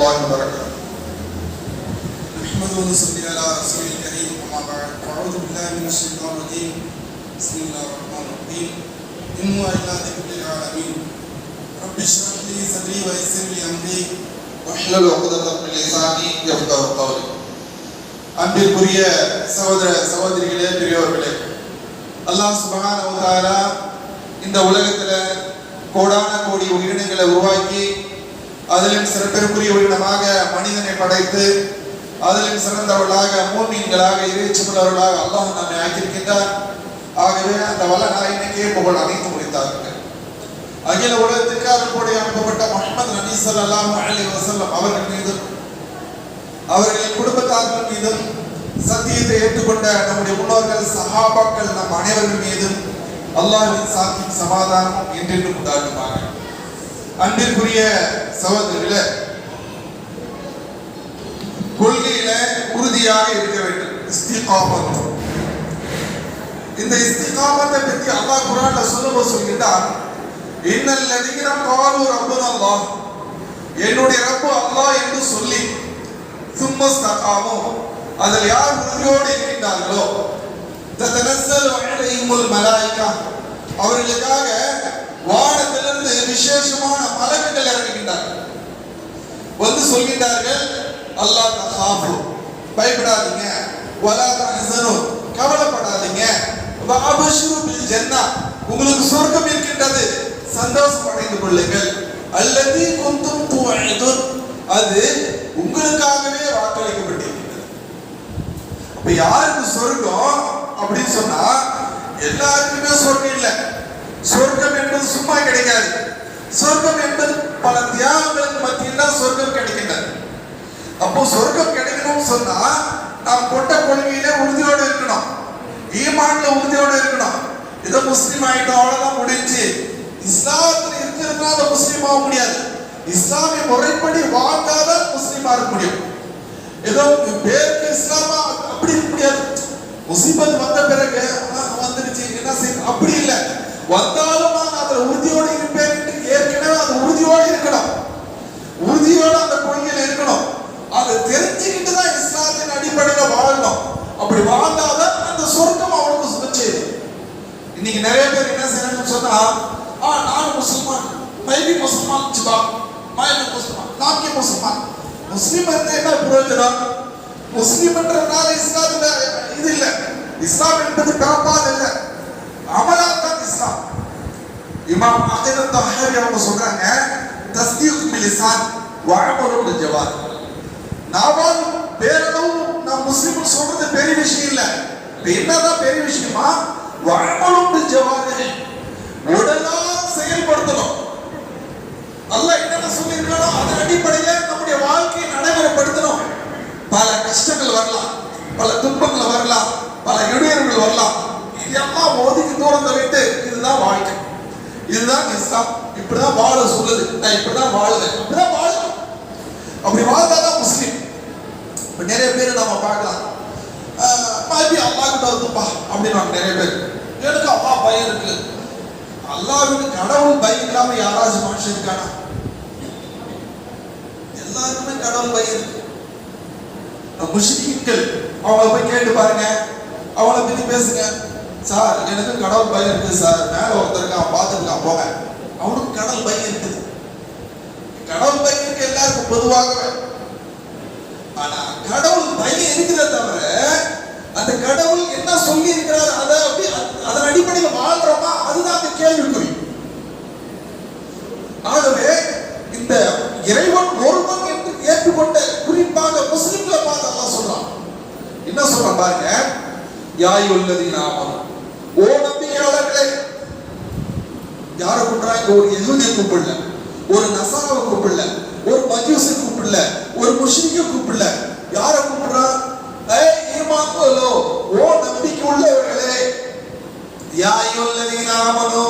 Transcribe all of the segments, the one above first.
الله وبركاته. نحمده ونصلي على رسول الكريم أما بعد أعوذ بالله من الشيطان الرجيم بسم الله الرحمن الرحيم إن هو إلا ذكر للعالمين رب اشرح لي صدري ويسر لي أمري واحلل عقدة من لساني يفقهوا قولي. அன்பிற்குரிய சகோதர சகோதரிகளே, பெரியவர்களே, அல்லாஹ் சுப்ஹானஹு வ தஆலா இந்த உலகத்துல கோடான கோடி உயிரினங்களை உருவாக்கி அதிலும் சிறப்பிற்குரிய உயிரினமாக மனிதனை படைத்து அதிலும் சிறந்தவர்களாக மூமின்களாக இறைச்சியுள்ளவர்களாக அல்லாஹ் நம்மை ஆக்கியிருக்கின்றார். ஆகவே அந்த வல்ல நாயனுக்கே புகழ் அனைத்து முடித்தார்கள். அகில உலகத்திற்கு அருள்பொழி அனுப்பப்பட்ட முஹம்மது நபி ஸல்லல்லாஹு அலைஹி வஸல்லம் அவர்கள் மீதும் அவர்களின் குடும்பத்தார்கள் மீதும் சத்தியத்தை ஏற்றுக்கொண்ட நம்முடைய முன்னோர்கள் சஹாபாக்கள் நம் அனைவர்கள் மீதும் அல்லாஹ்வின் சாந்தியும் சமாதானமும் என்றென்றும் உண்டாகுமாக. அன்பிற்குரிய சகோதரர்களே, கொள்கையில உறுதியாக இருக்க வேண்டும். இஸ்திகாமத். இந்த இஸ்திகாமத்தை பற்றி அல்லாஹ் குர்ஆன்ல சொல்லும்போது சொல்கிறான், இன்னல் லதீன காலு ரப்புனா அல்லாஹ், என்னுடைய ரப்பு அல்லாஹ் என்று சொல்லி சும்மஸ்தகாமு, அதில் யார் உறுதியோடு இருக்கின்றார்களோ ததனஸ்ஸலு அலைஹிமுல் மலாயிகா, அவர்களுக்காக வானத்திலிருந்து விசேஷமான மலக்குகள் இறங்குகின்றார்கள். வந்து சொல்கின்றார்கள், அல்லாஹ் தகாஃபு, பயப்படாதீங்க, வலா தஹ்சனு, கவலைப்படாதீங்க, வ அபஷிரு பில் ஜன்னah, உங்களுக்கு சொர்க்கம் இருக்கின்றது, சந்தோஷம் அடைந்து கொள்ளுங்கள், அல்லதி குந்தும் துஅதுன், அது உங்களுக்காகவே வாக்களிக்கப்பட்டிருக்கிறது. அப்ப யாருக்கு சொர்க்கம் அப்படின்னு சொன்னா, எல்லாருக்குமே சொர்க்கம் இல்லை. சொர்க்கம் என்பது சும்மா கிடைக்காது. சொர்க்கம் என்பது பல தியாகங்களுக்கு மத்தியில் தான் சொர்க்கம் கிடைக்கின்றது. அப்போ சொர்க்கம் கிடைக்கணும்னு சொன்னா நாம் கொண்ட கொள்கையில உறுதியோடு இருக்கணும், ஈமான்ல உறுதியோடு இருக்கணும். இதை முஸ்லீம் ஆயிட்டோம் அவ்வளவுதான் முடிஞ்சு. இஸ்லாத்துல இருக்கிறதுனால முஸ்லீம் ஆக முடியாது. இஸ்லாமிய முறைப்படி வாழ்ந்தாதான் முஸ்லீமா இருக்க முடியும். ஏதோ பேருக்கு இஸ்லாமா அப்படி இருக்க முடியாது. முசீபத் வந்த பிறகு வந்துருச்சு என்ன செய்ய, அப்படி இல்லை. வந்தாலும் நான் அதில் உறுதியோடு இருப்பேன் என்று ஏற்கனவே அது உறுதியோடு இருக்கணும். உறுதியோடு அந்த கொள்கையில் இருக்கணும். அதை தெரிஞ்சுக்கிட்டு தான் இஸ்லாத்தின் அடிப்படையில் வாழணும். அப்படி வாழ்ந்தாதான் அந்த சொர்க்கம் அவனுக்கு சுபச்செய்து. இன்னைக்கு நிறைய பேர் என்ன செய்யணும்னு சொன்னா, நானும் முஸ்லிமான், மைபி முஸ்லிமான் சிபா, மைபி முஸ்லிமான், நாக்கி முஸ்லிமான். முஸ்லிம் இருந்தா என்ன பிரயோஜனம்? முஸ்லிம் என்றதுனால இஸ்லாத்துல இது இல்லை. இஸ்லாம் என்பது பிறப்பால் இல்லை, அமலால் தான் இஸ்லாம். இமாம் அகீத் தஹாவி அவங்க சொல்றாங்க, தஸ்தீக் பில் லிசான் வ அமலு பில் ஜவார். நாவால் பேரளவு நான் முஸ்லிம் சொல்றது பெரிய விஷயம் இல்லை. என்னதான் பெரிய விஷயமா? வ அமலு பில் ஜவார், உடலால் செயல்படுத்தணும். அல்லாஹ் என்னென்ன சொல்லியிருக்கானோ அதன் அடிப்படையில் நம்முடைய வாழ்க்கையை நடைமுறைப்படுத்தணும். பல கஷ்டங்கள் வரலாம், பல துன்பங்கள் வரலாம், பல இடையூறுகள் வரலாம். இதெல்லாம் ஒதுக்கி தூரம் தள்ளிட்டு இதுதான் வாழ்க்கை, இதுதான் இஸ்லாம், இப்படிதான் வாழ சொல்லுது, நான் இப்படிதான் வாழுவேன், அப்படிதான் வாழணும். அப்படி வாழ்ந்தாதான் முஸ்லீம். இப்ப நிறைய பேர் நம்ம பார்க்கலாம், மாபி அல்லாஹ் கிட்ட வருதுப்பா அப்படின்னு நிறைய பேர். எனக்கு அல்லாஹ் பயம் இருக்கு. அல்லாஹ்வுக்கு கடவுள் பயம் இல்லாம யாராச்சும் மனுஷன் இருக்கானா? எல்லாருக்குமே கடவுள் பயம் இருக்கு. முஷ்ரிக்குகள் அவங்கள போய் கேட்டு பாருங்க, அவங்கள பத்தி பேசுங்க. சார் எனக்கு கடவுள் பயம் இருக்குது சார், மேல ஒருத்தர் இருக்கான் பார்த்துருக்கான் போங்க, அவனுக்கு கடவுள் பயம் இருக்குது. கடவுள் பயம் இருக்கு எல்லாருக்கும் பொதுவாகவே. ஆனா கடவுள் பயம் இருக்கிறத தவிர அந்த கடவுள் என்ன சொல்லி இருக்கிறார் அதை அப்படி அதன் அடிப்படையில் வாழ்றோமா, அதுதான் அந்த கேள்விக்குறி. ஆகவே இந்த இறைவன் ஒருவன் என்று ஏற்றுக்கொண்ட குறிப்பாக முஸ்லிம்களை பார்த்து அல்லாஹ் சொல்றான். என்ன சொல்றான் பாருங்க, யா அய்யுஹல்லதீன ஆமனூ, ஓ நம்பிக்கையாளர்களே. யாரை கூப்பிடுறாங்க? ஒரு யஹூதியை கூப்பிடல, ஒரு நசாராவை கூப்பிடல, ஒரு மஜூஸை கூப்பிடல, ஒரு முஷ்ரிக்கை கூப்பிடல. யாரை கூப்பிடுறான்? ஏய் ஈமான் கொள்ளோ, ஓ நம்பிக்கை உள்ளவர்களே. யா அய்யுஹல்லதீன ஆமனூ,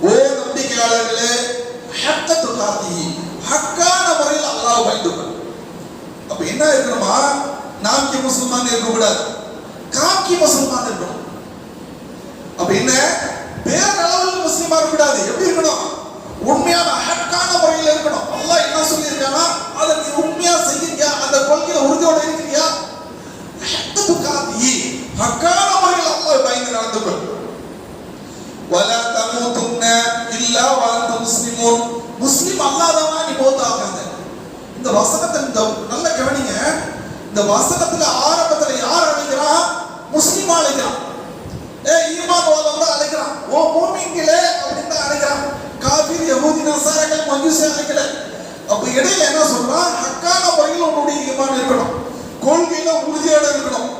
ஓ நம்பிக்கையாளர்களே, ஹக்க துகாத்திஹி, ஹக்கான முறையில் அல்லாஹ்வை பயந்துக்கணும். அப்ப என்ன இருக்கணுமா? நாக்கி முஸ்லிமான் இருக்க கூடாது, காக்கி முஸ்லிமான் இருக்கணும். அப்ப என்ன, பேரளவில் முஸ்லிமா இருக்க கூடாது. எப்படி இருக்கணும்? உண்மையான ஹக்கான முறையில் இருக்கணும். அல்லாஹ் என்ன சொல்லி இருக்கானா அதை நீ உண்மையா வசனத்தை நல்ல கவனிங்க. இந்த வசனத்துல ஆரம்பத்துல யார் அழைக்கிறான்? முஸ்லிம் அழைக்கிறான். ஈமான் வாழவங்க அழைக்கிறான். ஓ மூமின்களே அப்படின்னு தான் அழைக்கிறான். காஃபிர், யஹூதி, நசாராக்கள், மஜூசி அழைக்கல. அப்ப இடையில என்ன சொல்றான்? ஹக்கான முறையில் உன்னுடைய ஈமான் இருக்கணும், கொள்கையில உறுதியோட இருக்கணும்,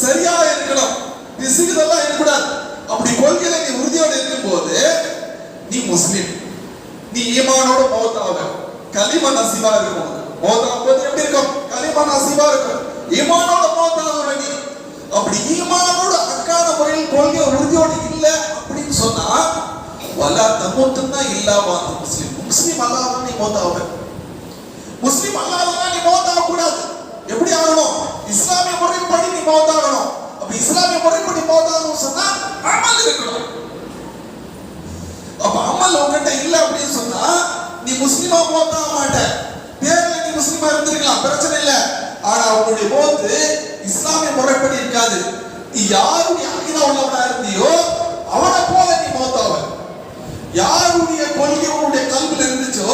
சரியா இருக்கணும், பிசுகுதெல்லாம் இருக்கக்கூடாது. அப்படி கொள்கையில நீ உறுதியோட இருக்கும் போது நீ முஸ்லிம், நீ ஈமானோட மௌத்தாவ, கலிமா நசீபா இருக்கும். மௌத்தாவும் போது எப்படி இருக்கும்? கலிமா நசீபா இருக்கும். ஈமானோட மௌத்தாவ வேண்டி. அப்படி ஈமானோட ஹக்கான முறையில் கொள்கை உறுதியோடு இல்ல அப்படின்னு சொன்னா வலா தமுத்துன்னா இல்லாம முஸ்லிம். முஸ்லிம் அல்லாதான் நீ மௌத்தாவ. முஸ்லிம் அல்லாதான் நீ மௌத்தாக கூடாது. எப்படி ஆகணும்? இஸ்லாமிய முறைப்படி நீ மௌத்தாகணும். அப்ப இஸ்லாமிய முறைப்படி மௌத்தாகணும் சொன்னா அமல் இருக்கணும். அப்ப அமல் உங்ககிட்ட இல்ல அப்படின்னு சொன்னா நீ முஸ்லிமா மௌத்தாக மாட்ட. பேர்ல நீ முஸ்லிமா இருந்திருக்கலாம், பிரச்சனை இல்ல. ஆனா உன்னுடைய மௌத்து இஸ்லாமிய முறைப்படி இருக்காது. நீ யாருடைய அகீதா உள்ளவனா இருந்தியோ அவனை போல நீ மௌத்தாவ. யாருடைய கொள்கை உன்னுடைய கல்வில இருந்துச்சோ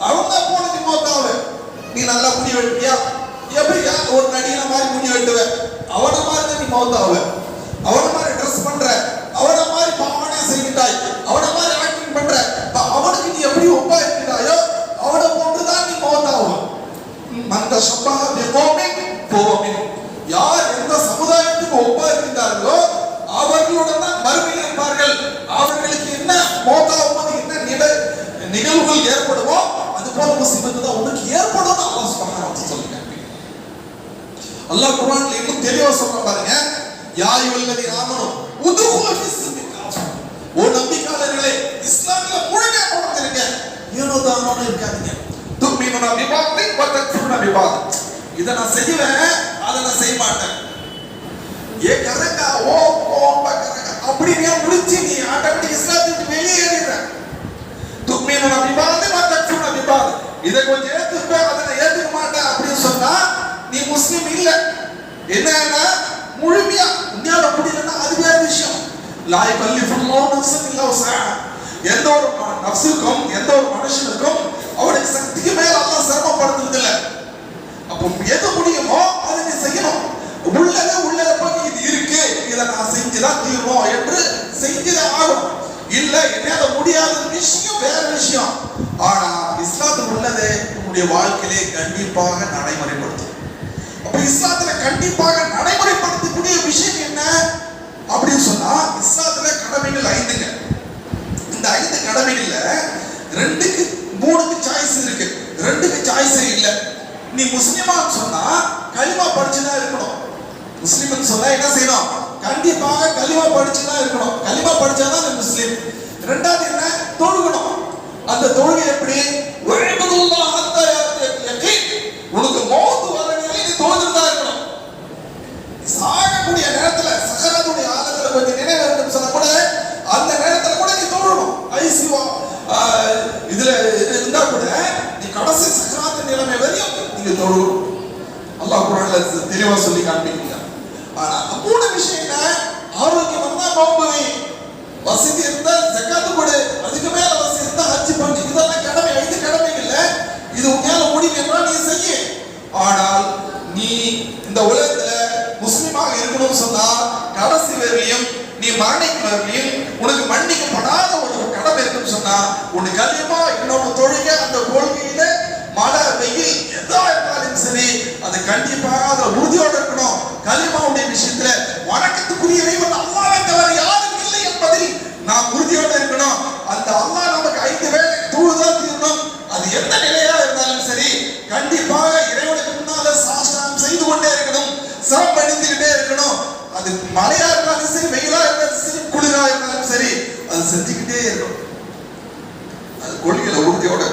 அவனை போல நீ மௌத்தாவ. நீ நல்லா முடி வெட்டுவியா? எப்படி ஒரு நடிகனை மாதிரி முடி வெட்டுவ? அவனை மாதிரி நீ மௌத்தாவ. அவனை மாதிரி ட்ரெஸ் பண்ற, அவனை மாதிரி பாவனை செய்கிட்டாய், அவனை மாதிரி ஆக்டிங் பண்ற, அவனுக்கு நீ எப்படி ஒப்பா இருக்கிறாயோ அவனை போட்டுதான் நீ மௌத்தாவ. அந்த சம்பவத்தை போவோம். யார் எந்த சமுதாயத்துக்கு ஒப்பா இருக்கிறார்களோ அவர்களுடன் தான் மறுமையில் இருப்பார்கள். அவர்களுக்கு என்ன மௌத்தாகும் போது என்ன நிகழ்வுகள் ஏற்படுமோ அது போல முசீபத்து தான் உனக்கு ஏற்படும். அல்லாஹ் சுப்ஹானஹு வ தஆலா சொல்றாங்க. அல்லாஹ் குர்ஆன்ல இன்னும் தெளிவா சொல்றான் பாருங்க. யா அய்யுஹல்லதீன ஆமனூ உதுகுலு ஃபிஸ்ஸில்மி காஃபா. ஓ நபியாளர்களே, இஸ்லாமில முழுமையா நுழைஞ்சிருங்க. ஏனோ தானோன்னு இருக்காதீங்க. துமினுனா பிபாதி வ தக்ஃபுருனா பிபாதி. இத நான் செய்வேன், அதை நான் செய்ய மாட்டேன். ஏ கரங்க ஓ கரங்க அப்படி நீ முடிச்சு நீ ஆட்டோமேட்டிக் இஸ்லாத்துக்கு வெளியேறிற. துமினுனா பிபாதி வ தக்ஃபுருனா பிபாதி. இதை கொஞ்சம் ஏத்துப்பேன், அதை நான் ஏத்துக்க மாட்டேன் அப்படின்னு சொன்னா நீ முஸ்லிம் இல்ல. என்னன்னா முழுமையா உன்னால முடியலன்னா அது வேற விஷயம். லா யகல்லிஃபுல்லாஹு நஃப்ஸன் இல்லா வஸஹா. எந்த ஒரு நஃப்ஸுக்கும் எந்த ஒரு மனுஷனுக்கும் அவனுடைய சக்திக்கு மேல அல்லாஹ் சிரமப்படுத்துறது இல்லை. அப்போ எது முடியுமோ அதை நீ செய்யணும். உள்ளத பத்தி இது இருக்கு, இதை நான் செஞ்சுதான் தீர்வோம் என்று செஞ்சுதான் ஆகும். இல்ல என்னால முடியாத விஷயம் வேற விஷயம். ஆனா இஸ்லாத்துல உள்ளதை உங்களுடைய வாழ்க்கையிலே கண்டிப்பாக நடைமுறைப்படுத்தும். அப்ப இஸ்லாத்துல கண்டிப்பாக நடைமுறைப்படுத்தக்கூடிய விஷயம் என்ன அப்படின்னு சொன்னா இஸ்லாத்துல கடமைகள் 5ங்க. இந்த 5 கடமைகள்ல 2க்கு 3க்கு சாய்ஸ் இருக்கு, 2க்கு சாய்ஸே இல்ல. நீ முஸ்லிமா சொன்னா கலிமா படிச்சுதான் இருக்கணும். முஸ்லிம் சொன்னா என்ன செய்யணும்? கண்டிப்பாக கலிமா படிச்சுதான் இருக்கணும். கலிமா படிச்சாதான் நீ முஸ்லிம். 2வது என்ன? தொழுகணும். அந்த தொழுகை எப்படி? வஅபுதுல்லாஹ் ஹத்தா யகீன். உனக்கு மௌத் வர வரை நீ தொழுதுதான் இருக்கணும். சாகக்கூடிய நேரத்துல சகராத்துடைய ஆலத்துல கொஞ்சம் நினைவு இருக்குன்னு சொன்னா கூட அந்த நேரத்துல கூட நீ தொழணும். ஐசியூ இதுல இருந்தா கூட நீ கடைசி சகராத்து நிலைமை வரையும் நீங்க தொழணும். அல்லாஹ் குர்ஆன்ல தெளிவா சொல்லி காண்பிக்கிறார். ஆனா மூணு விஷயம் என்ன? ஆரோக்கியம் வந்தா நோன்பு வை, வசதி இருந்தா ஜகாத் கொடு, அதுக்கு மேல வசதி இருந்தா ஹஜ் பண்ணு. இதெல்லாம் கடமை, 5 கடமைகள்ல இது உன்னால முடியும் என்றால் நீ செய்ய. ஆனால் நீ இந்த உலகத்துல முஸ்லிமாக இருக்கணும்னு சொன்னா கடைசி வரையும் நீ மரணிக்கும் வரையும் உனக்கு மன்னிக்கப்படாத ஒரு கடமை இருக்குன்னு சொன்னா உனக்கு கலிமா இன்னொரு தொழுகை, அந்த கொள்கையில மழை வெயில் எதா இருந்தாலும் சரி அது கண்டிப்பாக அதுல உறுதியோடு இருக்கணும். கலிமாவுடைய விஷயத்துல வணக்கத்துக்குரிய இறைவன் அல்லாஹ்வை தவிர யாரும் இல்லை என்பதில் நாம் உறுதியோடு இருக்கணும். அந்த அல்லாஹ் நமக்கு 5 வேளை தொழுதான் தீரணும். அது எந்த நிலையா இருந்தாலும் சரி கண்டிப்பாக இறைவனுக்கு முன்னால சாஷ்டாங்கம் செய்து கொண்டே இருக்கணும், சிரம் அணிந்துகிட்டே இருக்கணும். அது மழையா இருந்தாலும் சரி, வெயிலா இருந்தாலும் சரி, குளிரா இருந்தாலும் சரி அது செஞ்சுக்கிட்டே இருக்கணும். அது கொள்கையில உறுதியோட.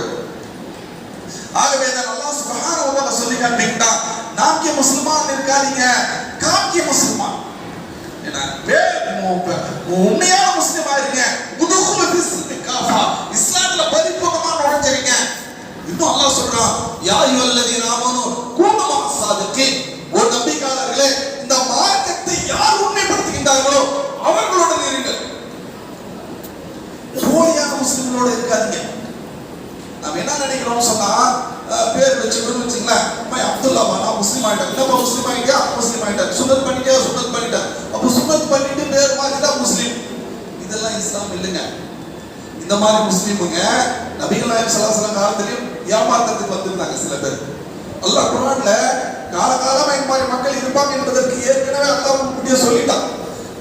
ஆகவே தான் அல்லாஹ் சுப்ஹானஹு வ தஆலா சொல்லி காண்பிக்கிறான், நாக்கிய முஸ்லிமான் இருக்காதீங்க, காக்கிய முஸ்லிமான். ஏன்னா உண்மையான முஸ்லிமா இருங்க. உதுகுலு ஃபிஸ்ஸில்மி காஃபா. இஸ்லாத்துல பரிபூர்ணமா நுழைஞ்சிருங்க. இன்னும் அல்லாஹ் சொல்றான், யா அய்யுஹல்லதீன ஆமனூ கூனு மஅஸ்ஸாதிகீன். ஓ நபியாளர்களே, இந்த மார்க்கத்தை யார் உண்மைப்படுத்துகின்றார்களோ அவர்களுடன் இருங்கள். போலியான முஸ்லிம்களோட இருக்காதீங்க. நம்ம என்ன நினைக்கிறோம் சொன்னா பேர் வச்சுக்கணும் வச்சுங்க வச்சுங்களேன், அப்துல்லா நான் முஸ்லீம் ஆயிட்டேன், இல்லப்பா முஸ்லீம் ஆயிட்டியா, முஸ்லீம் ஆயிட்டேன், சுன்னத் பண்ணிட்டியா, சுன்னத் பண்ணிட்டேன், அப்போ சுன்னத் பண்ணிட்டு பேர் மாத்திட்டா முஸ்லீம். இதெல்லாம் இஸ்லாம் இல்லைங்க. இந்த மாதிரி முஸ்லீமுங்க நபிகள் நாயகம் ஸல்லல்லாஹு அலைஹி வஸல்லம் காலத்திலையும் ஏமாற்றத்துக்கு வந்திருந்தாங்க சில பேர். அல்லாஹ் குர்ஆன்ல காலகாலமா இந்த மாதிரி மக்கள் இருப்பாங்க என்பதற்கு ஏற்கனவே அல்லாஹ் முன்கூட்டியே சொல்லிட்டான்.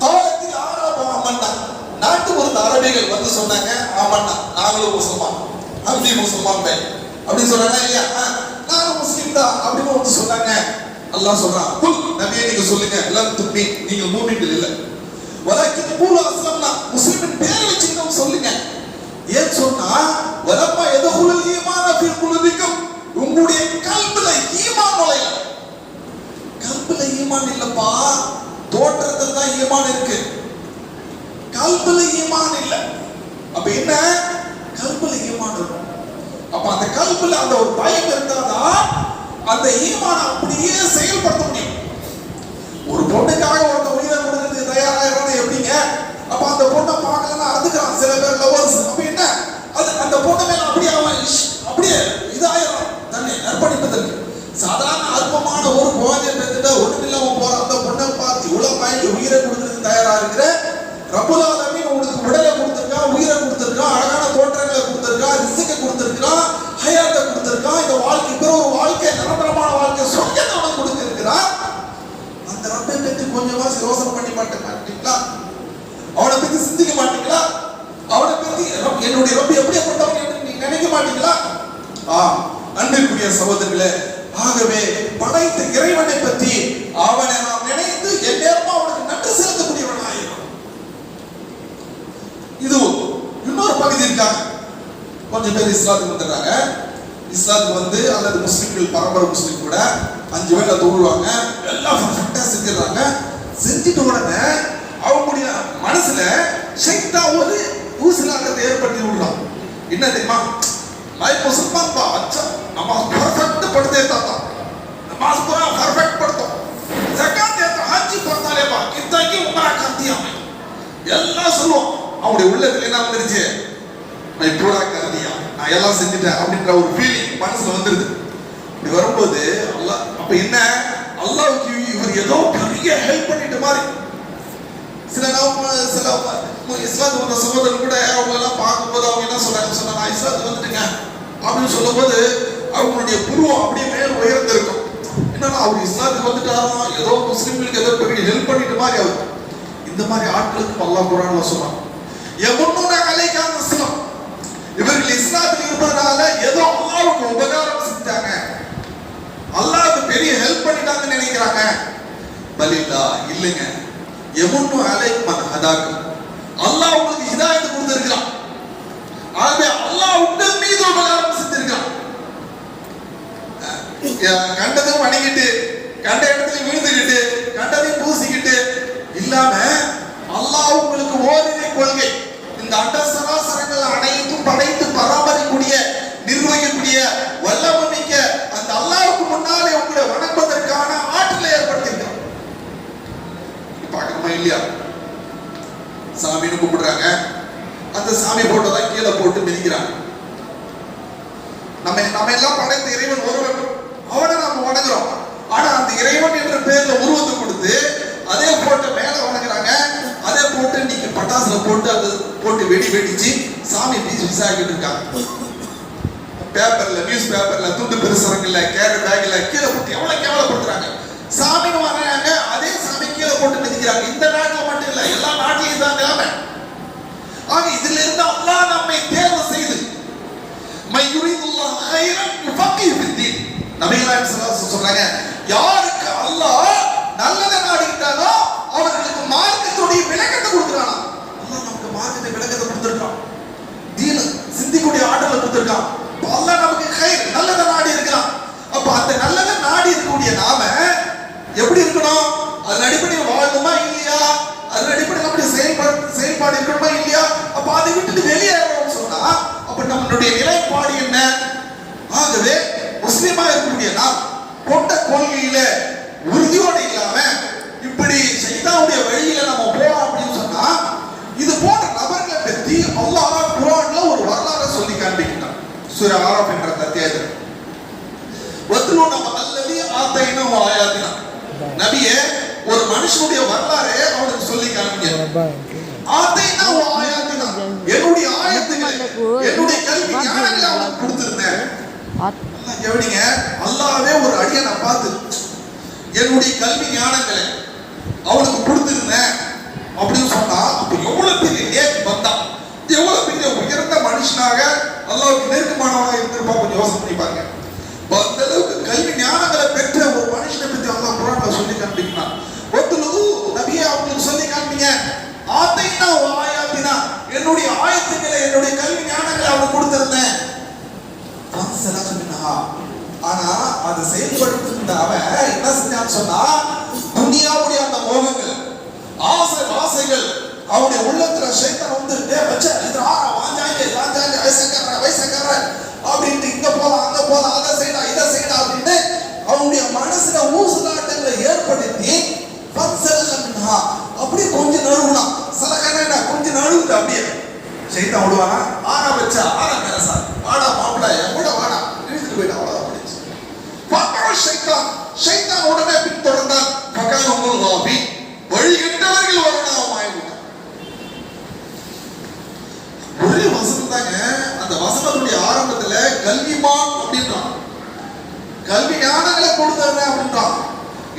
காலத்தில் ஆராபா ஆமன்னா, நாட்டு ஒரு அரபிகள் வந்து சொன்னாங்க, ஆமன்னா நாங்களும் முஸ்லிமான், அப்தி முஸ்லிமான் பை அப்படின்னு சொன்னாங்க இல்லையா, நானும் முஸ்லீம் தான் அப்படின்னு வந்து சொன்னாங்க. அல்லாஹ் சொல்றான், குல் நபியே நீங்க சொல்லுங்க, லம் தும்மி நீங்கள் மூமின்கள் இல்லை, வலக்கின் கூலு அஸ்லம்னா முஸ்லிமின் பேர் வச்சுக்கிட்டு சொல்லுங்க. ஏன் சொன்னா வலப்பா எதகுல் ஈமான ஃபீ குலூபிக்கும், உங்களுடைய கல்புல ஈமான் நுழையல. கல்புல ஈமான் இல்லப்பா, தோற்றத்துல தான் ஈமான் இருக்கு, கல்புல ஈமான் இல்ல. அப்ப என்ன, கல்புல ஈமான் இருக்கும். அப்ப அந்த கல்புல அந்த ஒரு பயம் இருந்தாதான் அந்த ஈமான் அப்படியே செயல்படுத்த முடியும். ஒரு பொண்ணுக்காக ஒருத்த உயிரை கொடுக்கறதுக்கு தயாராகிறோம் எப்படிங்க, அப்ப அந்த பொண்ணை பார்க்கலன்னா அதுக்குறான் சில பேர் லவர்ஸ். அப்ப என்ன, அது அந்த பொண்ணை மேல அப்படியே அவன் அப்படியே இதாயிரம் தன்னை அர்ப்பணிப்பதற்கு. சாதாரண அற்பமான ஒரு குழந்தைய பெற்றுட்டு ஒண்ணுமில்லாம போற அந்த பொண்ணை பார்த்து இவ்வளவு பயங்கி உயிரை கொடுக்கறதுக்கு தயாரா இருக்கிற ரப்புல் ஆலமீன் உங்களுக்கு உடலை கொடுத்திருக்கான், உயிரை கொடுத்திருக்கான், அழகான தோற்றங்களை கொடுத்திருக்கான், ரிஸ்கை கொடுத்திருக்கான், ஹயாத்தை கொடுத்திருக்கான், இந்த வாழ்க்கை பிற ஒரு வாழ்க்கை நிரந்தரமான வாழ்க்கை சொர்க்கத்தை அவன் கொடுக்க இருக்கிறான். அந்த ரப்பை பற்றி கொஞ்சமா யோசனை பண்ணி மாட்டீங்களா? அவனை பத்தி சிந்திக்க மாட்டீங்களா? அவனை பத்தி என்னுடைய ரப்ப எப்படிப்பட்டவன் என்று நீங்க நினைக்க மாட்டீங்களா? அன்பிற்குரிய சகோதரர்களே, ஆகவே படைத்த இறைவனை பற்றி அவனை நாம் நினைத்து எந்நேரமா அவனுக்கு நன்றி செலுத்தக்கூடியவனாக இருக்கும். இது இன்னொரு பகுதி இருக்காங்க, கொஞ்சம் பேர் இஸ்லாத்துக்கு வந்துடுறாங்க. இஸ்லாத்துக்கு வந்து அல்லது முஸ்லிம்கள் பரம்பரை முஸ்லிம் கூட 5 வேளை தொழுவாங்க, எல்லாம் பர்ஃபெக்ட்டா செஞ்சிடறாங்க. செஞ்சிட்ட உடனே அவங்களுடைய மனசுல ஷைத்தான் ஒரு ஊசலாட்டத்தை ஏற்படுத்தி விடுறான். என்ன தெரியுமா, मैं मुसलमान बा, अच्छा नमाज परफेक्ट पढ़ते था, नमाज पूरा परफेक्ट पढ़ता, ज़कात देता, हज करता ले बा, कितना की उम्रा कर दिया मैं, எல்லாம் சொல்லுவோம். அவங்களுடைய உள்ளத்துல என்ன வந்துருச்சு, நான் பூரா कर दिया, நான் எல்லாம் செஞ்சிட்டேன் அப்படின்ற ஒரு ஃபீலிங் மனசுல வந்துருது. இப்படி வரும்போது அல்லாஹ் அப்ப என்ன, அல்லாஹ்வுக்கு இவர் ஏதோ பெரிய ஹெல்ப் பண்ணிட்ட மாதிரி. சில இஸ்லாத்துக்கு வந்த சகோதரர் கூட அவங்க எல்லாம் பார்க்கும்போது அவங்க என்ன சொல்றாங்க சொன்னா, நான் இஸ்லாத்துக்கு வந்துட்டேங்க அப்படின்னு சொல்லும் போது அவங்களுடைய புருவம் அப்படியே மேல் உயர்ந்திருக்கும். என்னன்னா அவர் இஸ்லாத்துக்கு வந்துட்டாரா, ஏதோ முஸ்லிம்களுக்கு ஏதோ பெரிய ஹெல்ப் பண்ணிட்ட மாதிரி அவர். இந்த மாதிரி ஆட்களுக்கு அல்லாஹ் குர்ஆன்ல சொல்றான், யமுன்னுன அலைக அஸ்லாம், இவர்கள் இஸ்லாத்தில் இருப்பதனால ஏதோ அல்லாஹ்வுக்கு உபகாரம் செஞ்சாங்க, அல்லாஹ்வுக்கு பெரிய ஹெல்ப் பண்ணிட்டாங்கன்னு நினைக்கிறாங்க. பலில்லா இல்லைங்க, யமுன்னு அலைக்கும் மன் ஹதாக்கும், அல்லாஹ் உங்களுக்கு ஹிதாயத் கொடுத்திருக்கிறான். ஆகவே அல்லாஹ் உங்கள் மீது உபகாரம் செஞ்சிருக்கான். கண்டதும் வணங்கிட்டு, கண்ட இடத்துல விழுந்துக்கிட்டு, கண்டதையும் பூசிக்கிட்டு இல்லாம அல்லாஹ் உங்களுக்கு ஓரிரை கொள்கை, இந்த அண்ட சராசரங்கள் அனைத்தும் படைத்து பராமரிக்கக்கூடிய நிர்வகிக்கக்கூடிய வல்லமை மிக்க அந்த அல்லாஹ்வுக்கு முன்னாலே உங்களை வணங்குவதற்கான ஆற்றலை ஏற்படுத்தியிருக்கிறான். பார்க்கணுமா இல்லையா? சாமின்னு கூப்பிடுறாங்க, அந்த சாமி போட்டோதான் கீழே போட்டு மிதிக்கிறாங்க. நம்ம எல்லாம் படைத்த இறைவன் ஒருவன், அவனை நாம வணங்குறோம். ஆனா அந்த இறைவன் என்ற பேர்ல உருவத்தை கொடுத்து அதே போட்டு மேல வணங்குறாங்க. அதே போட்டு நீங்க பட்டாசுல போட்டு அது போட்டு வெடி வெடிச்சு சாமி பீஸ் ஆகிட்டு இருக்காங்க. பேப்பர்ல, நியூஸ் பேப்பர்ல, துண்டு பிரசுரங்கள்ல, கேரி பேக்ல கீழே போட்டு எவ்வளவு கேவலப்படுத்துறாங்க. சாமின்னு வர்றாங்க, அதே சாமி கீழே போட்டு மிதிக்கிறாங்க. இந்த நாட்டில் மட்டும் இல்ல, எல்லா நாட்டிலையும் தான் நிலைமை. ஆக இதுல இருந்து அல்லாஹ் நம்மை தேர்வு செய்து மையுரிதுல்லாஹ் கைரன் யுஃபக்கிஹு ஃபித்தீன், நபிகள் நாயகம் ஸல்லல்லாஹு அலைஹி வஸல்லம் சொல்றாங்க, யாருக்கு அல்லாஹ் நல்லதை நாடுகிறானோ அவர்களுக்கு மார்க்கத்துடைய விளக்கத்தை கொடுக்கிறானா. அல்லாஹ் நமக்கு மார்க்கத்தை விளக்கத்தை கொடுத்திருக்கான், தீன் சிந்திக்கூடிய ஆற்றலை கொடுத்திருக்கான். அல்லாஹ் நமக்கு கைர் நல்லதை நாடி இருக்கிறான். அப்ப அந்த நல்லதை நாடி இருக்கக்கூடிய நாம எப்படி இருக்கணும், அதன் அடிப்படையில் வாழணுமா இல்லையா, அதன் அடிப்படையில் அப்படி செயல்பாடு இருக்கணுமா இல்லையா. அப்ப அதை விட்டுட்டு வெளியேறோம்னு சொன்னா அப்ப நம்மளுடைய நிலைப்பாடு என்ன? ஆகவே முஸ்லிமா இருக்கக்கூடிய நாம் கொண்ட கொள்கையில உறுதியோடு இல்லாம இப்படி ஷைத்தானுடைய வழியில நம்ம போறோம் அப்படின்னு சொன்னா, இது போன்ற நபர்களை பற்றி அல்லாஹ் குர்ஆன்ல ஒரு வரலாறு சொல்லி காண்பிக்கிறான். சூரா ஆராஃப் என்ற அத்தியாயத்தில் யத்லுன அல்லதி ஆதைனா ஆயாத்தினா. நபியே, ஒரு மனுஷனுடைய வரலாறே அவனுக்கு சொல்லி காமிங்க. ஆதைனா ஆயாத்தினா, என்னுடைய ஆயத்துக்களை, என்னுடைய கல்வி ஞானங்களை அவனுக்கு கொடுத்திருந்தேன். கவனிங்க, அல்லாஹ்வே ஒரு அடியனை பார்த்து என்னுடைய கல்வி ஞானங்களை அவனுக்கு கொடுத்திருந்தேன் அப்படின்னு சொன்னா, அப்ப எவ்வளவு பெரிய நேக் வந்தான், எவ்வளவு பெரிய உயர்ந்த மனுஷனாக அல்லாஹ்வுக்கு நெருக்கமானவனாக இருந்திருப்பான். கொஞ்சம் யோசனை பண்ணி பாருங்க. அந்த அளவுக்கு கல்வி ஞானங்களை பெற்ற ஒரு மனுஷனை பத்தி அல்லாஹ் குர்ஆன்ல சொல்லி காண்பிக்கிறான். ஒத்துலு நபியே, அவங்களுக்கு சொல்லி காண்பீங்க. ஆதைனா ஆயாத்தினா, என்னுடைய ஆயத்துக்களை, என்னுடைய கல்வி ஞானங்களை அவனுக்கு கொடுத்திருந்தேன். ஆனா அதை செயல்படுத்துகின்ற அவன் என்ன செஞ்சான்னு சொன்னா, துனியாவுடைய அந்த மோகங்கள், ஆசைகள் அவனுடைய உள்ளத்துல ஷைத்தான் வந்து அப்படின்ட்டு இங்க போலாம் அங்க போலாம், அதை செய்யடா இதை செய்யடா அப்படின்னு அவனுடைய மனசுல ஊசலாட்டங்களை ஏற்படுத்தி அப்படி கொஞ்சம் நழுவுனான். சலக்கண்ணா கொஞ்சம் நழுவுது. அப்படியே ஷைத்தான் விடுவானா, ஆனா வச்சா ஆனா பேசா வாடா மாப்பிள கூட வாடா இழுத்துட்டு போயிட்டா. அவ்வளவுதான் ஷைத்தான் உடனே பின்தொடர்ந்தான். வழிகட்டவர்கள் வருணாமாயிட்டான். ஒரே வசனம் தாங்க. அந்த வசனத்துடைய ஆரம்பத்துல கல்விமான் அப்படின்றான், கல்வி ஞானங்களை கொடுத்தவன் அப்படின்றான்.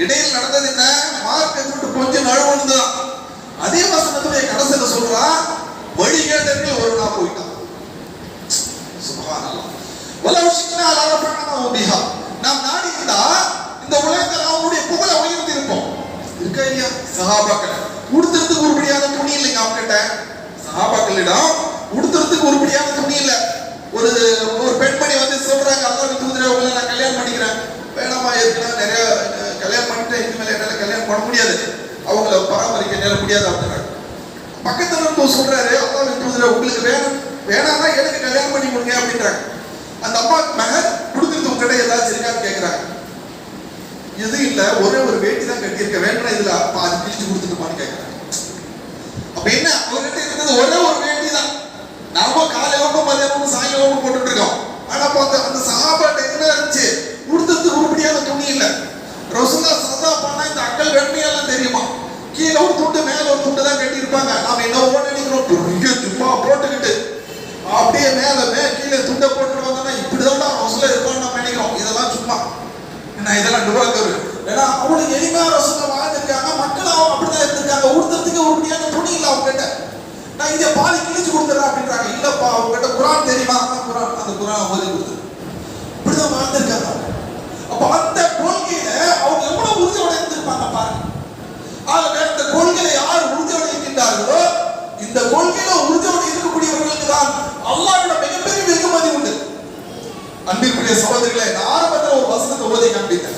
இடையில் நடந்தது என்ன, மார்க்கெட்டு கொஞ்சம் நழுவுதான். அதே வசனத்துடைய கடைசியில சொல்றான், வழிகேட்டவர்கள் வருணா போயிட்டான். சுப்ஹானல்லாஹ். வலவ் ஷிக்னா லரஃபஅனாஹு பிஹா, நாம் நாடி இருந்தா இந்த உலகத்தில் அவங்களுடைய புகழை உயர்த்தி இருப்போம். இருக்கா இல்லையா? சஹாபாக்கள் உடுத்துறதுக்கு உருப்படியான துணி இல்லைங்க அவங்ககிட்ட. சஹாபாக்களிடம் உடுத்துறதுக்கு உருப்படியான துணி இல்லை. ஒரு பெண்மணி வந்து சொல்றாங்க, அல்லாஹ்வின் தூதரே, உங்களை நான் கல்யாணம் பண்ணிக்கிறேன். வேணாமா, ஏற்கனவே நிறைய கல்யாணம் பண்ணிட்டு இனிமேல் என்னால கல்யாணம் பண்ண முடியாது, அவங்கள பராமரிக்க நேர முடியாது அப்படின்றாங்க. பக்கத்துல இருந்து சொல்றாரு, அல்லாஹ்வின் தூதரே, உங்களுக்கு வேணாம்னா எனக்கு கல்யாணம் பண்ணி கொடுங்க அப்படின்றாங்க. அந்த அம்மாவுக்கு மகன் கொடுத்துட்டு உங்ககிட்ட ஏதாச்சும் இருக்கான்னு கேட்கிறாங்க. எதுவும் இல்ல, ஒரே ஒரு வேட்டி தான் கட்டியிருக்க, வேண்டாம் இதுல பாதி கிழிச்சு கொடுத்துட்டுமான்னு கேட்கிறாங்க. அப்ப என்ன, அவர்கிட்ட இருந்தது ஒரே ஒரு வேட்டி தான். நாம காலையிலும் மதியானமும் சாயங்காலமும் போட்டுட்டு இருக்கோம். ஆனா அந்த சஹாபாட்ட என்ன இருந்துச்சு, உடுத்துறதுக்கு உருப்படியான துணி இல்ல. ரசூலுல்லாஹ் ஸல்லல்லாஹு பண்ணா இந்த அக்கல் வெண்மையெல்லாம் தெரியுமா, கீழே ஒரு துண்டு மேல ஒரு துண்டு தான் கட்டி இருப்பாங்க. நாம என்ன நினைக்கிறோம், பெரிய ஜுப்பா போட்டுக்கிட்டு அப்படியே மேல கீழே துண்டை போட்டு வந்தோம்னா இப்படிதான் ரசூலுல்லாஹ் இருப்பான்னு நம்ம நினைக்கிறோம். இதெல்லாம் சும்மா என்ன, இதெல்லாம் டுபாக்கரு. ஏன்னா அவங்களுக்கு எளிமையா ரசூலுல்லாஹ் வாழ்ந்துருக்காங்க, மக்களும் அப்படிதான் இருந்திருக்காங்க. உடுத்துறதுக்கு உருப்படியான துணி இல்லை அவங்க கிட்ட. நான் இதை பாதி கிழிச்சு கொடுத்துறேன் அப்படின்றாங்க. இல்லப்பா, அவங்க கிட்ட குர்ஆன் தெரியுமா, அந்த குர்ஆன் ஓதி கொடுத்துரு. இப்படிதான் வாழ்ந்திருக்காங்க. அப்ப அந்த கொள்கையில அவங்க எவ்வளவு உறுதியோட இருந்திருப்பாங்க பாருங்க. ஆக இந்த கொள்கையில யார் உறுதியோட இருக்கின்றார்களோ, இந்த கொள்கையில உறுதியோடு இருக்கக்கூடியவர்களுக்கு தான் அல்லாஹ்வோட மிகப்பெரிய வெகுமதி உண்டு. அன்பிற்குரிய சகோதரர்களே, நான் ஆரம்பத்தில் ஒரு வசனத்தை ஓதி காண்பித்தேன்.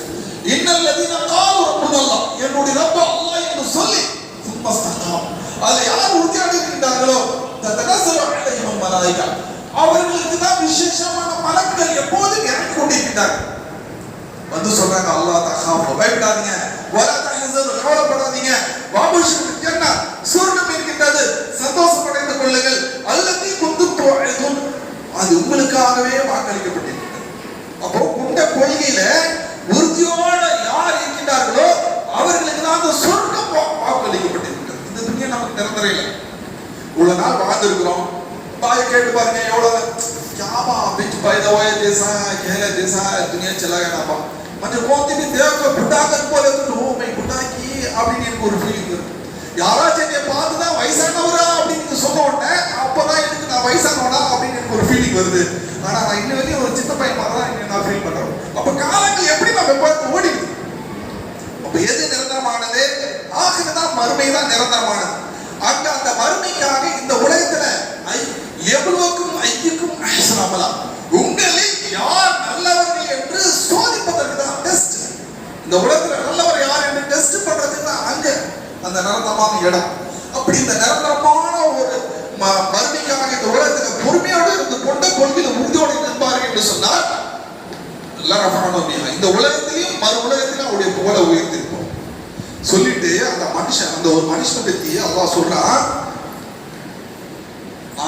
இன்னல்லதீன காலு ரப்புனல்லாஹ், என்னுடைய ரப்பு அல்லாஹ் என்று சொல்லி சும்மஸ்தகாம், அதில் யார் உறுதியோடு இருக்கின்றார்களோ ததனஸலு அலைஹிம் மலாயிகா, அவர்களுக்கு தான் விசேஷமான மலக்குகள் எப்போதும் இறங்கி கொண்டிருக்கிறார்கள். வந்து சொல்றாங்க, அல்லாஹ் தகாஃபு, பயப்படாதீங்க, வலா தஹஸனு, கவலைப்படாதீங்க, வபஷிரு ஜன்னா, சொர்க்கம் இருக்கின்றது, சந்தோஷப்படைந்து கொள்ளுங்கள், அல்லதி குந்தும் துஅதுன், அது உங்களுக்காகவே வாக்களிக்கப்பட்டிருக்கிறது. அப்போ இந்த கொள்கையில உறுதியோட யார் இருக்கின்றார்களோ அவர்களுக்கு தான் அந்த சொர்க்கம் வாக்களிக்கப்பட்டிருக்கிறது. இந்த துணியை நமக்கு நிரந்தரம் இல்லை. இவ்வளவு நாள் வாழ்ந்திருக்கிறோம். பாய் கேட்டு பாருங்க, எவ்வளவு क्या बीच पैदा हुए जैसा कहले जैसा दुनिया चला गया ना म्हणजे कोणती भी देव को बुड्ढाकर बोले तो हो मैं बुड्ढा की அப்படின்னு எனக்கு ஒரு ஃபீலிங் இருக்கு. யாராச்சும் என்னை பார்த்து தான் வயசானவரா அப்படின்னு சொல்ல உடனே அப்பதான் எனக்கு நான் வயசானவனா அப்படின்னு எனக்கு ஒரு ஃபீலிங் வருது. ஆனா நான் இன்ன வரையும் ஒரு சின்ன பையன் மாதிரி தான் நான் ஃபீல் பண்றேன். அப்ப காலங்கள் எப்படி நம்ம பார்த்து ஓடிடுது. அப்ப எது நிரந்தரமானது? ஆகினதான் மறுமை தான் நிரந்தரமானது. அங்க அந்த மறுமைக்காக இந்த உலகத்துல எவ்வளவுக்கும் ஐயுக்கும் அஹ்சனமலா, உங்களில் யார் நல்லவர்கள் என்று சோதிப்பதற்கு தான் டெஸ்ட். இந்த உலகத்துல நல்லவர் யார் என்று டெஸ்ட் பண்றதுக்கு தான் அங்க அந்த நிரந்தரமான இடம். அப்படி இந்த நிரந்தரமான ஒரு மறுமைக்காக இந்த உலகத்துல பொறுமையோடு இருந்து கொண்ட கொள்கையில உறுதியோடு இருப்பார்கள் என்று சொன்னால் இந்த உலகத்திலையும் மறு உலகத்திலும் அவருடைய புகழை உயர்த்திருப்போம் சொல்லிட்டு அந்த மனுஷன், அந்த ஒரு மனுஷனை பத்தி அல்லாஹ் சொல்றான்.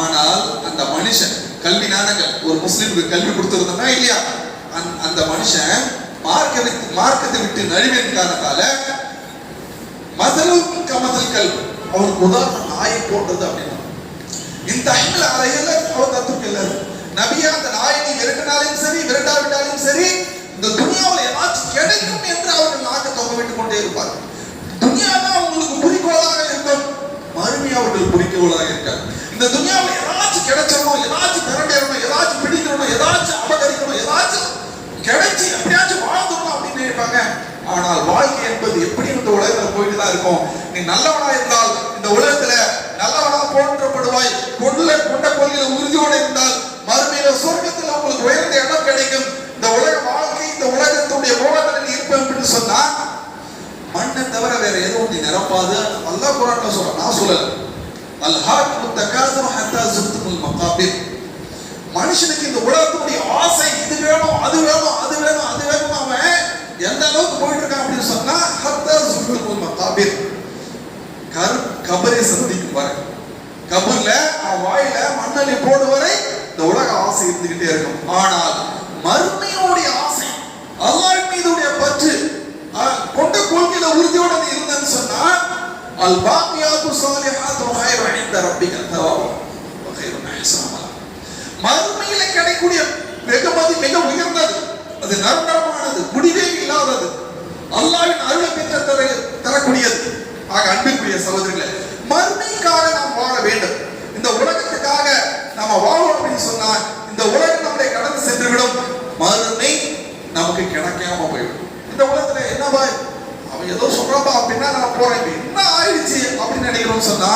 ஆனால் அந்த மனுஷன் கல்வி ஞானங்கள் ஒரு முஸ்லிமுக்கு கல்வி கொடுத்திருந்தா இல்லையா, அந்த மனுஷன் மார்க்கத்தை விட்டு நழுவின் காரணத்தால மதலும் கமதல் கல் அவருக்கு உதாரணம் நாயை போன்றது அப்படின்னா இந்த டைம்ல அறையில அவர் கத்துக்கல நபியா அந்த நாயை நீ விரட்டினாலும் சரி விரட்டாவிட்டாலும் சரி இந்த துனியாவில் ஏதாச்சும் கிடைக்கும் என்று அவர்கள் நாட்டை தொகை விட்டுக் கொண்டே இருப்பார். துனியா தான் அவங்களுக்கு குறிக்கோளாக இருக்கும், மறுமை அவர்கள் குறிக்கோளாக இருக்காது. இந்த துனியாவில் ஏதாச்சும் கிடைச்சிடணும், ஏதாச்சும் திரண்டேறணும், ஏதாச்சும் பிடிக்கணும், ஏதாச்சும் அபகரிக்கணும், ஏதாச்சும் கிடைச்சி எப்படியாச்சும் வாழ்ந்துடணும் அப்படின்னு நினைப்பாங்க. ஆனால் வாழ்க்கை என்பது எப்படி இந்த உலகத்துல போயிட்டு தான் இருக்கும். நீ நல்லவனா இருந்தால் இந்த உலகத்துல நல்லவனா போற்றப்படுவாய், கொண்ட கொள்கையில உறுதியோடு இருந்தால் மறுமையில சொர்க்கத்தில் உங்களுக்கு உயர்ந்த இடம் கிடைக்கும். இந்த உலக வாழ்க்கை இந்த உலகத்துடைய மோகத்தில் இருப்பேன் அப்படின்னு சொன்னா மண்ணை தவிர வேற எதுவும் நீ நிரப்பாது. அல்லாஹ் குர்ஆன்ல சொல்றான், நான் சொல்லல. அல்ஹாக்கும் தகாசுர் ஹத்தா ஸுர்துல் மகாபிர். மனுஷனுக்கு இந்த உலகத்துடைய ஆசை இது வேணும் அது வேணும் அது வேணும் அது வேணும் அவன் எந்த அளவுக்கு போயிட்டு இருக்கான் அப்படின்னு சொன்னா ஹத்தா ஸுர்துல் மகாபிர். கபரை சந்திக்கும் வரை, கபர்ல வாயில மண்ணலி போடு வரை இந்த உலக ஆசை இருந்துகிட்டே இருக்கும். ஆனால் மறுமையோடைய ஆசை, அல்லாஹ் மீதுடைய பற்று, கொண்ட கொள்கையில உறுதியோட இருந்தேன்னு சொன்னா அல் பாக்கியாத்து ஸாலிஹாத்து கைரு இன்த ரப்பிக தவாபு வ கைரு அஹ்ஸன. மறுமையில கிடைக்கக்கூடிய வெகுமதி மிக உயர்ந்தது, அது நறுமணமானது, முடிவே இல்லாதது, அல்லாஹ்வின் அருளை பெற்று தரக்கூடியது. ஆக அன்பிற்குரிய சகோதரர்களே, மறுமைக்காக நாம் வாழ வேண்டும். இந்த உலகத்துக்காக நாம வாழணும் அப்படின்னு சொன்னா இந்த உலகம் நம்மளை கடந்து சென்றுவிடும், மறுமை நமக்கு கிடைக்காம போயிடும். இந்த உலகத்துல என்னவா அவன் ஏதோ சொல்றாப்பா அப்படின்னா நான் போறேன், என்ன ஆயிடுச்சு அப்படின்னு நினைக்கிறோம்னு சொன்னா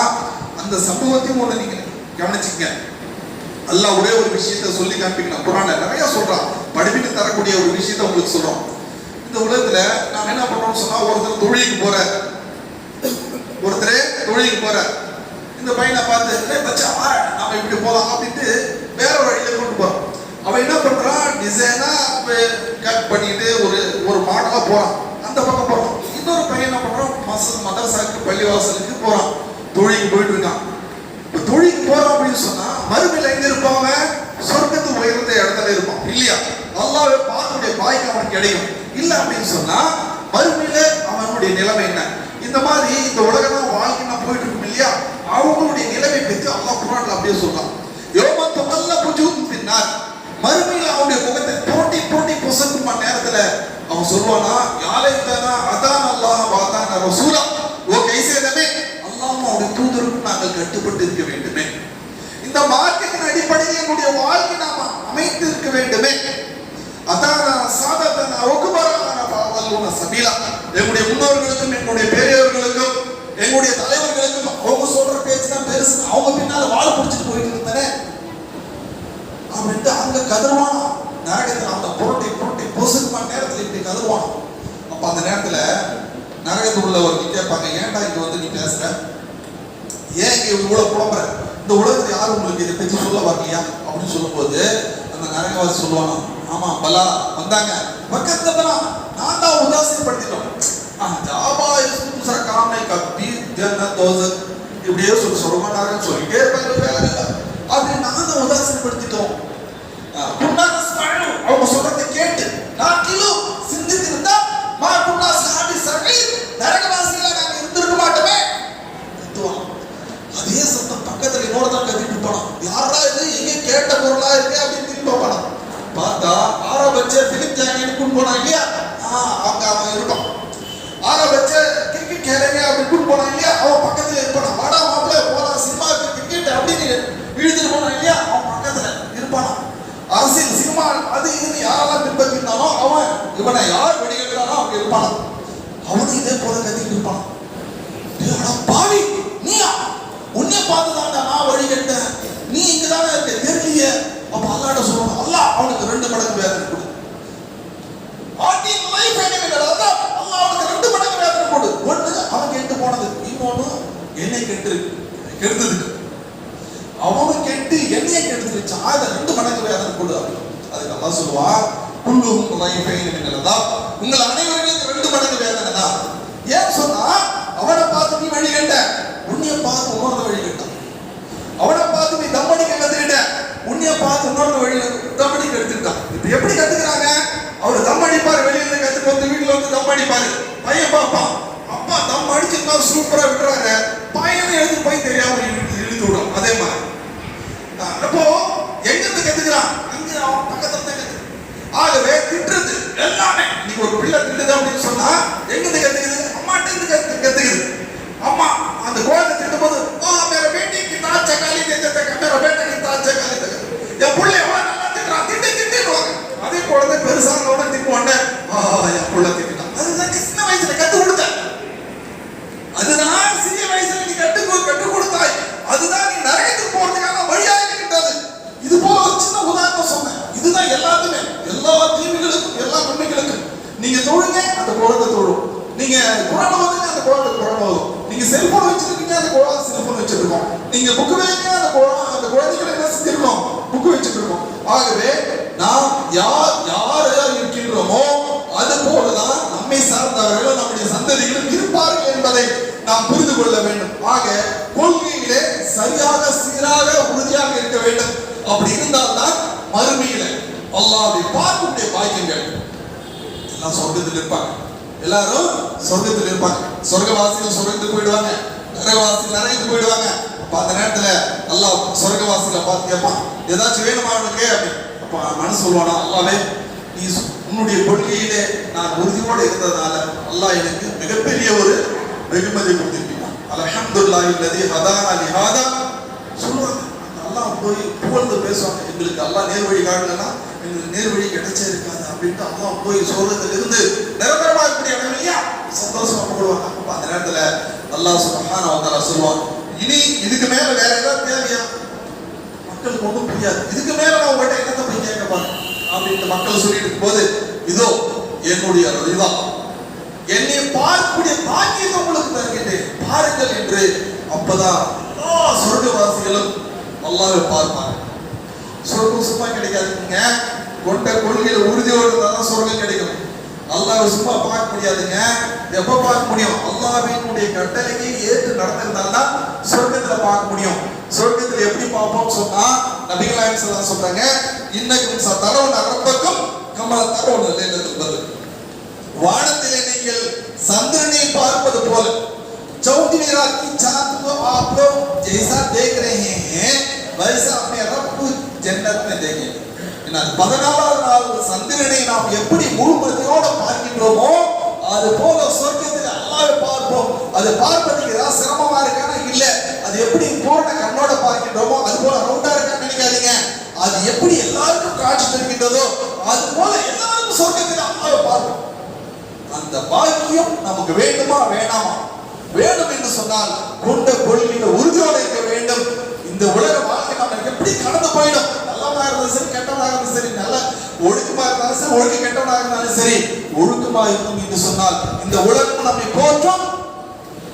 அந்த சம்பவத்தையும் ஒண்ணு நீங்க கவனிச்சுங்க. அல்லாஹ் ஒரே ஒரு விஷயத்தை சொல்லி காண்பிக்கணும். குர்ஆன்ல நிறைய சொல்றான், படிப்பிட்டு தரக்கூடிய ஒரு விஷயத்தை உங்களுக்கு சொல்றோம். இந்த உலகத்துல நாம் என்ன பண்றோம்னு சொன்னா ஒருத்தர் தொழிலுக்கு போற, இந்த பையனை பார்த்து பச்சா நாம இப்படி போலாம் அப்படின்ட்டு வேற வழியில கொண்டு போறோம். அவன் என்ன பண்றான், டிசைனா கட் பண்ணிட்டு ஒரு மாடலா போறான், அந்த பக்கம் போறான். இன்னொரு பையன் என்ன பண்றான், மதரசாக்கு பள்ளிவாசலுக்கு போறான், தொழிலுக்கு போயிட்டு இருக்கான். இப்ப தொழிலுக்கு போறான் அப்படின்னு சொன்னா மறுமையில எங்க இருப்பாங்க, சொர்க்கத்து உயர்ந்த இடத்துல இருப்பான் இல்லையா? அல்லாஹ்வை பார்க்கக்கூடிய பாய்க்கு அவனுக்கு கிடைக்கும். இல்ல அப்படின்னு சொன்னா மறுமையில அவனுடைய நிலைமை என்ன? இந்த மாதிரி இந்த உலகம் வாழ்க்கை நான் போயிட்டு இருக்கும் இல்லையா, அவங்களுடைய நிலைமை பற்றி அல்லாஹ் குர்ஆன்ல அப்படியே சொல்றான். யௌம தவல்ல புஜூஹும் ஃபின்னார். மறுமையில அவனுடைய முகத்தை போட்டி போட்டி பொசக்கும் நேரத்துல அவன் சொல்வானா, யாலைத்தனா அதான் அல்லாஹ் வாதான ரசூலா, ஓ கைசேதமே அல்லாஹ்வும் அவருடைய தூதருக்கும் நாங்கள் கட்டுப்பட்டு இருக்க வேண்டுமே, இந்த மார்க்கத்தின் அடிப்படையில் என்னுடைய வாழ்க்கை நாம அமைத்து இருக்க வேண்டுமே, அதான சாதத்தன ஒகுபரான பாவல்லுன சபீலா. எங்களுடைய முன்னோர்களுக்கும் எங்களுடைய பெரியவர்களுக்கும் எங்களுடைய தலைவர்களுக்கும் அவங்க சொல்ற பேச்சு தான் பெருசு, அவங்க பின்னால வாழ பிடிச்சிட்டு போயிட்டு இருந்தேன் அப்படின்ட்டு அங்க கதறுவானா. நரகத்தில் அவங்க புரட்டி புரட்டி பொசுக்குமா நேரத்தில் இப்படி கதறுவானா. அப்ப அந்த நேரத்துல நரகத்தில் உள்ளவர்கள் கேட்பாங்க, ஏன்டா இங்க வந்து நீ பேசுற, ஏன் இங்க இவ்வளவு புலம்புற, இந்த உலகத்துல யாரும் உங்களுக்கு இதை பற்றி சொல்ல வரலையா அப்படின்னு சொல்லும் போது அந்த நரகவாசி சொல்லுவானா, ஆமா பலா வந்தாங்க, பக்கத்துல தான் நான் தான் உதாசீனப்படுத்திட்டோம், இப்படியே சொல்லுவாங்க சொல்லிட்டே இருப்பாங்க அப்படி நான் தான் உதாசீனப்படுத்திட்டோம். அவங்க சொல்றதை கேட்டு நான் கிலோ சிந்தித்திருந்தா நரகவாசிகளா நாங்க இருந்திருக்க மாட்டோமே. அதே சத்தம் பக்கத்துல இன்னொருத்தான் கத்திட்டு இருப்பானா, யாரா இது எங்க கேட்ட பொருளா இருக்கு அப்படின்னு திரும்பி பார்ப்பானா. பார்த்தா ஆரம்பச்ச பிலிம் ஜாங்கின்னு போனா இல்லையா, அவன் இருப்பான். ஆரம்பச்ச கிரிக்கெட் கேளுங்க அப்படின்னு போனா இல்லையா, அவன் பக்கத்துல இருப்பானா. வாடா மாப்பிள்ள போலாம் சினிமாவுக்கு கிரிக்கெட் அப்படின்னு இழுத்துட்டு போனா இல்லையா, அவன் பக்கத்துல இருப்பானா. அரசியல் சினிமா அது இதுன்னு யாரெல்லாம் பின்பற்றினாலும் அவன் இவனை யார் வெடிக்கிறானோ அவங்க இருப்பானா. அவனும் இதே போல கத்திட்டு இருப்பான். பாவி நீயா, உன்னை பார்த்துதான்டா நான் வழி கேட்டேன், நீ இங்கதானே இருக்க தெரியலையே. அப்ப அல்லாஹ்ட்ட சொல்றான், அல்லாஹ் அவனுக்கு 2 மடங்கு வேதனை கொடு. அல்லாஹ் அவனுக்கு 2 மடங்கு வேதனை கொடு. ஒண்ணு அவன் கெட்டு போனது, இன்னொன்னு என்னை கெடுத்ததுக்கு. அவனும் கெட்டு என்னைய கெடுத்துருச்சு, அதை 2 மடங்கு வேதனை கொடு. அதுக்கு அல்லாஹ் சொல்லுவான், குல்லுஹும் லைஃபைன் மினல்லா, உங்கள் அனைவருக்கும் 2 மடங்கு வேதனை தான். ஏன் சொன்னா அவனை பார்த்து நீ வழி கேட்ட, உன்னைய பார்த்து இன்னொரு வழி கேட்டான். அவனை பார்த்து நீ தம்மடி கத்துக்கிட்ட, உன்னைய பார்த்து இன்னொரு வழியில தம்மடி கத்துக்கிட்டான். இப்ப எப்படி கத்துக்கிறாங்க, அவர் தம்மடிப்பார் வெளியில கத்துக்க அந்த குழந்தை தொழும். நீங்க குரான் ஓதுங்க, அந்த குழந்தை குரான் ஓதும். நீங்க செல்போன் வச்சிருக்கீங்க, அந்த குழந்தை செல்போன் வச்சிருக்கோம். நீங்க புக் வைங்க, அந்த குழந்தைகள் என்ன செஞ்சிருக்கோம், புக் வச்சுட்டு இருக்கோம். ஆகவே நாம் யார் இருக்கின்றோமோ அது போலதான் நம்மை சார்ந்தவர்களும் நம்முடைய சந்ததிகளும் இருப்பார்கள் என்பதை நாம் புரிந்து கொள்ள வேண்டும். ஆக கொள்கையிலே சரியாக சீராக உறுதியாக இருக்க வேண்டும். அப்படி இருந்தால்தான் மறுமையில அல்லாஹ்வை பார்க்கக்கூடிய பாக்கியங்கள். எல்லாம் சொர்க்கத்தில் இருப்பாங்க, எல்லாரும் சொர்க்கத்தில் இருப்பாங்க. சொர்க்கவாசிகள் சொர்க்கத்துக்கு போயிடுவாங்க, நரகவாசிகள் நரகத்துக்கு போயிடுவாங்க. அப்ப அந்த நேரத்துல அல்லாஹ் சொர்க்கவாசிகளை பார்த்து கேட்பான், ஏதாச்சும் வேணுமா அவனுக்கு அப்படின்னு. அப்ப மனசு சொல்லுவானா, அல்லாஹ்வே நீ உன்னுடைய கொள்கையிலே நான் உறுதியோடு இருந்ததுனால அல்லாஹ் எனக்கு மிகப்பெரிய ஒரு வெகுமதி கொடுத்திருக்கிறான். அல்ஹம்துலில்லாஹி அல்லதி ஹதானா லிஹாதா சொல்லுவாங்க. அல்லாஹ் போய் புகழ்ந்து பேசுவாங்க, எங்களுக்கு அல்லாஹ் நேர் வழி காட்டலன்னா எங்களுக்கு நேர் வழி கிடைச்சே இருக்காது அப்படின்ட்டு அல்லாஹ் போய் சொர்க்கத்தில் இருந்து நிரந்தரமா இருக்கக்கூடிய இடம் இல்லையா சந்தோஷமா புகழ்வாங்க. அப்ப அந்த நேரத்துல அல்லாஹ் சுப்ஹானஹு வ தஆலா சொல்லுவான், இனி இதுக்கு மேல வேற ஏதாவது தேவையா? மக்களுக்கு ஒன்றும் புரியாது, இதுக்கு மேல நான் உங்கள்கிட்ட என்னத்தை போய் கேட்க பாருங்க அப்படின்னு மக்கள் சொல்லிட்டு இருக்கும் போது, இதோ என்னுடைய ரிதா, என்னை பார்க்கக்கூடிய பாக்கியத்தை உங்களுக்கு தருகின்றேன் பாருங்கள் என்று. அப்பதான் சொர்க்கவாசிகளும் அல்லாஹ்வை பார்ப்பாங்க. சொர்க்கம் சும்மா கிடைக்காதுங்க, கொண்ட கொள்கையில உறுதியோடு இருந்தாதான் சொர்க்கம் கிடைக்கும். அல்லாஹ்வை சும்மா பார்க்க முடியாதுங்க. எப்ப பார்க்க முடியும்? அல்லாஹ்வினுடைய கட்டளையை ஏற்று நடந்திருந்தால்தான் சொர்க்கத்துல பார்க்க முடியும். சொர்க்கத்துல எப்படி பார்ப்போம் சொன்னா, நபிகள் நாயகம் ஸல்லல்லாஹு அலைஹி வஸல்லம் சொல்றாங்க, இன்னக்கும் சதரவுன ரப்பக்கும் கமா தரவுன லைலத்துல் பத்ர். வானத்திலே நீங்கள் சந்திரனை பார்ப்பது போல, चौथी रात की चांद को आप लोग जैसा देख रहे हैं वैसा अपने रब को जन्नत में देखेंगे. என்ன 14வது நாள் சந்திரனை நாம் எப்படி முழுமதியோடு பார்க்கின்றோமோ அது போல சொர்க்கத்தில் அல்லாஹ்வை பார்ப்போம். அது பார்ப்பதற்கு ஏதாவது சிரமமா இருக்கானா? இல்ல. அது எப்படி பூரண கண்ணோட பார்க்கின்றோமோ அது போல ரவுண்டா இருக்கான்னு நினைக்காதீங்க. அது எப்படி எல்லாருக்கும் காட்சி தருகின்றதோ அது போல எல்லாருக்கும் சொர்க்கத்தில் அல்லாஹ்வை பார்ப்போம். அந்த பாக்கியம் நமக்கு வேண்டுமா வேணாமா? வேண்டும் என்று சொன்னால் கொண்ட கொள்கையில உறுதியோடு இருக்க வேண்டும். இந்த உலக வாழ்க்கை நம்ம எப்படி கடந்து போயிடும், நல்லவனா இருந்தாலும் சரி கெட்டவனா இருந்தாலும் சரி, நல்ல ஒழுக்கமா இருந்தாலும் சரி ஒழுக்க கெட்டவனா இருந்தாலும் சரி, ஒழுக்கமா இருக்கும் என்று சொன்னால் இந்த உலகம் நம்மை போற்றும்,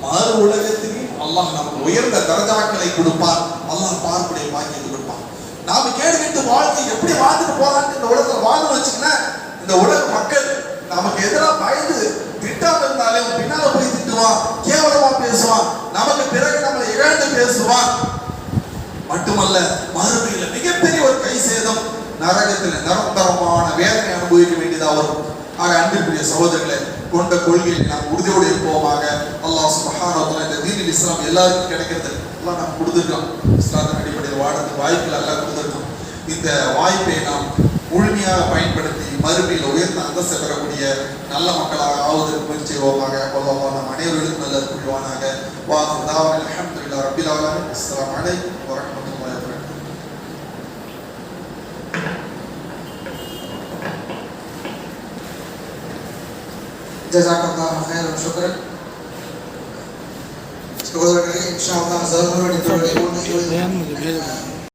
மறு உலகத்திலும் அல்லாஹ் நமக்கு உயர்ந்த தரஜாக்களை கொடுப்பான். அல்லாஹ் பார்க்கக்கூடிய பாக்கியத்தை கொடுப்பான். நாம கேடுகிட்டு வாழ்க்கை எப்படி வாழ்ந்துட்டு போறான்னு இந்த உலகத்துல வாழ்ந்து வச்சுக்கன்னா, இந்த உலக மக்கள் நமக்கு எதிராக பயந்து திட்டாம இருந்தாலும் பின்னால போய் திட்டுவான், கேவலமா பேசுவான், நமக்கு பிறகு நம்மளை இழந்து பேசுவான். மட்டுமல்ல மறுமையில மிகப்பெரிய ஒரு கை சேதம், நரகத்தில் நிரந்தரமான வேதனை அனுபவிக்க வேண்டியதா வரும். ஆக அன்பிற்குரிய சகோதரர்களே, கொண்ட கொள்கையில் நாம் உறுதியோடு இருப்போமாக. அல்லாஹ் சுப்ஹானஹு வ தஆலா இந்த தீனில் இஸ்லாம் எல்லாருக்கும் கிடைக்கிறது எல்லாம் நாம் கொடுத்துருக்கோம். இஸ்லாத்தின் அடிப்படையில் வாழறதுக்கு வாய்ப்புகள் எல்லாம் கொடுத்துருக்கோம். இந்த வாய்ப்பை நாம் முழுமையாக பயன்படுத்தி மறுமையில் உயர்ந்த அந்தஸ்தை பெறக்கூடிய நல்ல மக்களாக ஆவதற்கு முயற்சி செய்வோமாக. அல்லாஹ் நம் அனைவர்களுக்கும் நல்லது புரிவானாக. வாஹிரு தாவானா அல்ஹம்துலில்லாஹி ரப்பில் ஆலமீன். அஸ்ஸலாமு அலைக்கும் வ ரஹ்மத்துல்லாஹி வ பரகாத்துஹு. ஜஸாக்கல்லாஹு கைரன் ஷுக்ரன். சகோதரர்களே, இன்ஷா அல்லாஹ் ஸர்வருடைய தொழிலை